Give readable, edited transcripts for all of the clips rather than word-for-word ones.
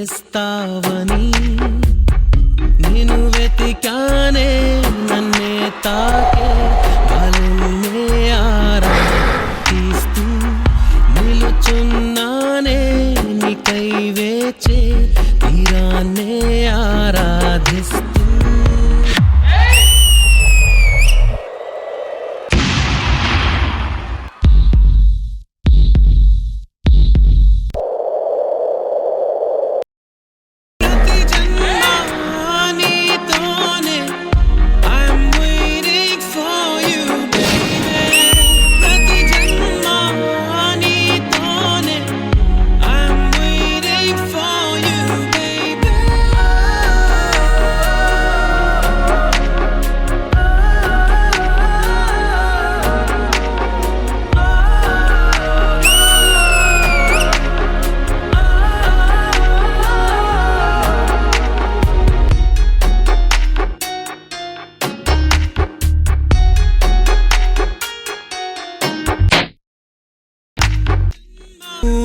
తెస్తావని నేను వెతికానే నన్నే తాకే గాలినే ఆరాధిస్తూ నిలుచున్నానే నీకై వేచే తీరాన్నే ఆరాధిస్తూ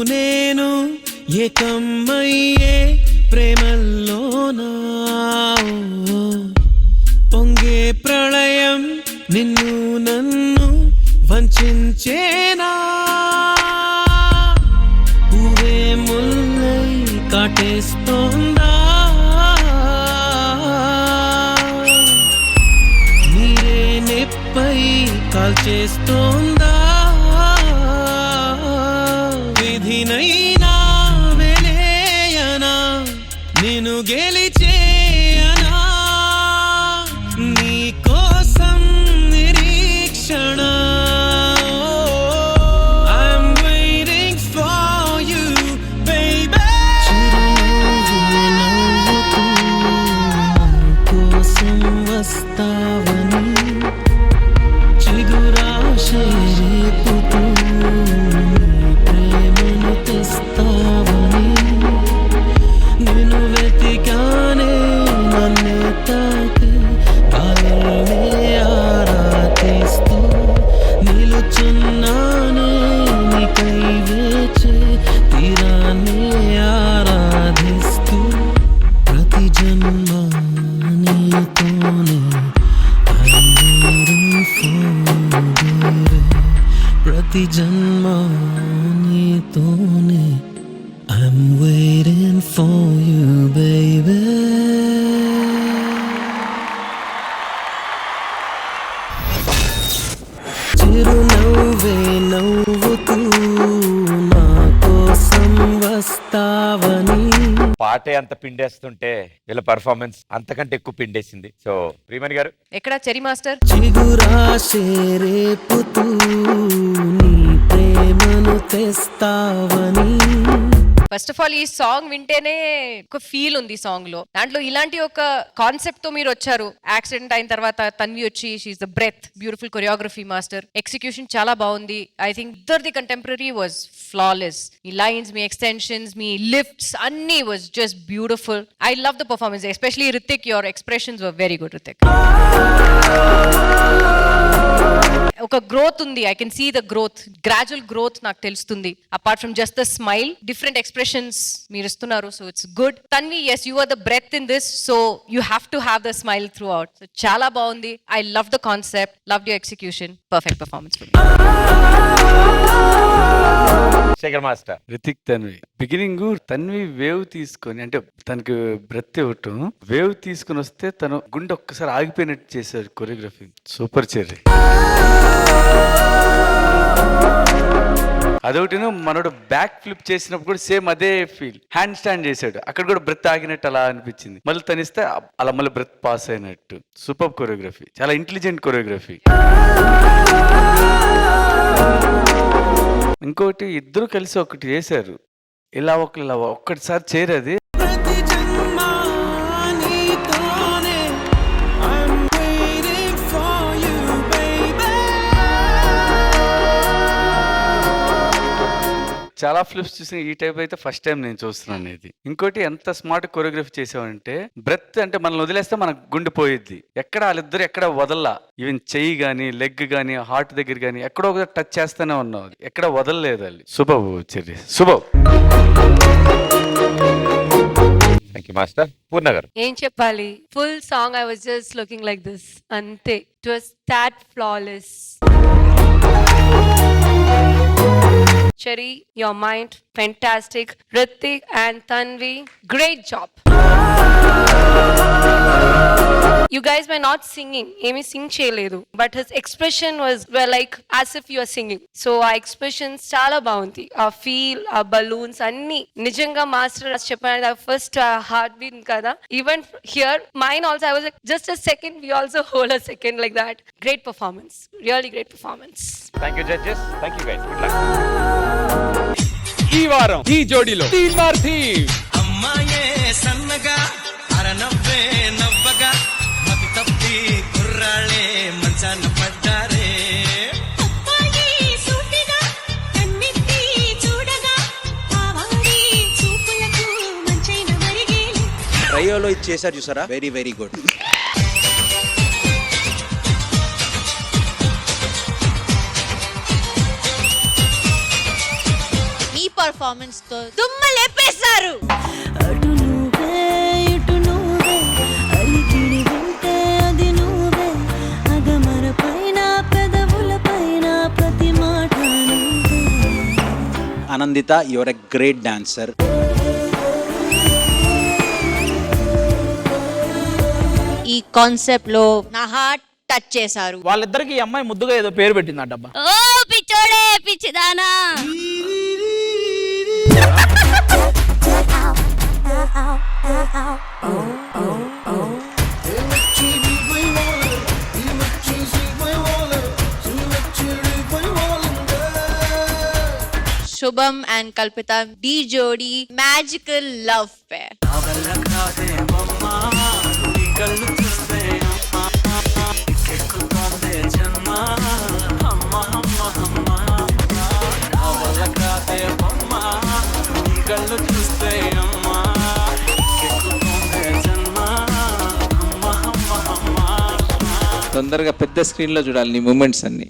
నేను ఏకమయ్యే ప్రేమల్లోనా పొంగే ప్రళయం నిన్ను నన్ను వంచేనా పువ్వే ముల్లై కాటేస్తోందా నీరే నెప్పై కాల్చేస్తోందా విధినైనా వెలేయనా నిన్ను గెలిచేయనా నీ కోసం నిరీక్షణ I'm waiting for you baby చిరునవ్వు నవ్వుతూ కోసం వస్తావని చిగురాశే రేపుతూ ప్రతి జన్మ నీతోనే I'm waiting for you baby చిరునవ్వే నవ్వుతూ నా కోసం వస్తావని పాటే అంత పిండేస్తుంటే వీళ్ళ పర్ఫార్మెన్స్ అంతకంటే ఎక్కువ పిండేసింది. సో ప్రియమణి గారు ఎక్కడ చెరి మాస్టర్ చిగురాశే రేపుతూ నీ ప్రేమను తెస్తావని. ఫస్ట్ ఆఫ్ ఆల్ ఈ సాంగ్ వింటేనే ఒక ఫీల్ ఉంది ఈ సాంగ్ లో. దాంట్లో ఇలాంటి ఒక కాన్సెప్ట్ తో మీరు వచ్చారు. యాక్సిడెంట్ అయిన తర్వాత తన్వి వచ్చి she's the breath, beautiful choreography master, execution చాలా బాగుంది. ఐ థింక్ ఇద్దరిది కంటెంపరీ వాజ్ ఫ్లాలెస్. మీ లైన్స్, మీ ఎక్స్టెన్షన్స్, మీ లిఫ్ట్స్ అన్ని was just beautiful. I love the performance, especially Rithik. Your expressions were very good Rithik. ఒక గ్రోత్ ఉంది. I can see the growth, gradual growth నాకు తెలుస్తుంది. Apart from just the smile, different expressions మీరు ఇస్తున్నారు. So it's good. Tanvi, yes, you are the breath in this, so you have to have the smile throughout. So చాలా బాగుంది. I love the concept, loved your execution, perfect performance for me. Shekhar master. Rithik Tanvi beginning Tanvi wave తీసుకొని, అంటే తనకి breath ఇవ్వటం, wave తీసుకుని వస్తే తను గుండె ఒక్కసారి ఆగిపోయినట్టు చేశారు కొరియోగ్రఫీ. Super cherry. అదొకటిను మనోడు బ్యాక్ ఫ్లిప్ చేసినప్పుడు కూడా సేమ్ అదే ఫీల్. హ్యాండ్ స్టాండ్ చేశాడు, అక్కడ కూడా బ్రెత్ ఆగినట్టు అలా అనిపించింది. మళ్ళీ తనిస్తే అలా మళ్ళీ బ్రెత్ పాస్ అయినట్టు. సూపర్ కొరియోగ్రఫీ, చాలా ఇంటెలిజెంట్ కొరియోగ్రఫీ. ఇంకోటి ఇద్దరు కలిసి ఒకటి చేశారు, ఇలా ఒక్కటిసారి చేరేది. చాలా ఫ్లిప్స్ చూసిన ఈ టైప్ అయితే ఫస్ట్ టైం నేను చూస్తున్నాను ఇది. ఇంకోటి ఎంత స్మార్ట్ కొరియోగ్రఫీ చేసామంటే, బ్రెత్ అంటే మనల్ని వదిలేస్తే మనకు గుండె పోయిద్ది. ఎక్కడ వాళ్ళిద్దరు ఎక్కడ వదల్లా. ఈవెన్ చెయ్యి గానీ, లెగ్ గానీ, హార్ట్ దగ్గర గానీ ఎక్కడో ఒక టచ్ చేస్తూనే ఉన్నాం, ఎక్కడ వదలలేదు వాళ్ళు. శుభ చెర్రీ, శుభ. Thank you master. పూర్ణ గారు. ఏం చెప్పాలి, full song I was just looking like this, అంతే. It was that flawless. Cherry, your mind, fantastic. Hrithik and Tanvi, great job. You guys were not singing. Amy sing cheyaledu, but his expression was like as if you are singing. So our expressions chala baagundi. Our feel, our balloons anni nijanga master cheppanu. The first heartbeat kada. Even here, mine also. I was like, just a second. We also hold a second like that. Great performance. Really great performance. Thank you judges. Thank you guys. Good luck. ఈ వారం ఈ జోడీలో తీన్ మార్ theme. అమ్మాయే సన్నగా అరనవ్వే నవ్వగా మతి తప్పి కుర్రాళ్ళే మంచాన పడ్డారే. ట్రయోలో ఇది చేశారు చూసారా, వెరీ వెరీ గుడ్. మీ పర్ఫార్మెన్స్ తో దుమ్మ లేపేశారు. అటు నువ్వే ఇటు నువ్వే అలికిడి వింటే అది నువ్వే అగమర పైన పెదవుల పైన ప్రతి మాట నువ్వే. Anandita, your a great dancer. ఈ కాన్సెప్ట్ లో నా హార్ట్ టచ్ చేశారు. వాళ్ళిద్దరికి ఈ అమ్మాయి ముద్దుగా ఏదో పేరు పెట్టిందబ్బా. ఓ పిచ్చోడే పిచ్చిదానా. శుభం అండ్ కల్పిత డి జోడి మ్యాజికల్ లవ్ పేర్. తొందరగా పెద్ద స్క్రీన్ లో చూడాలి నీ మూమెంట్స్ అన్ని.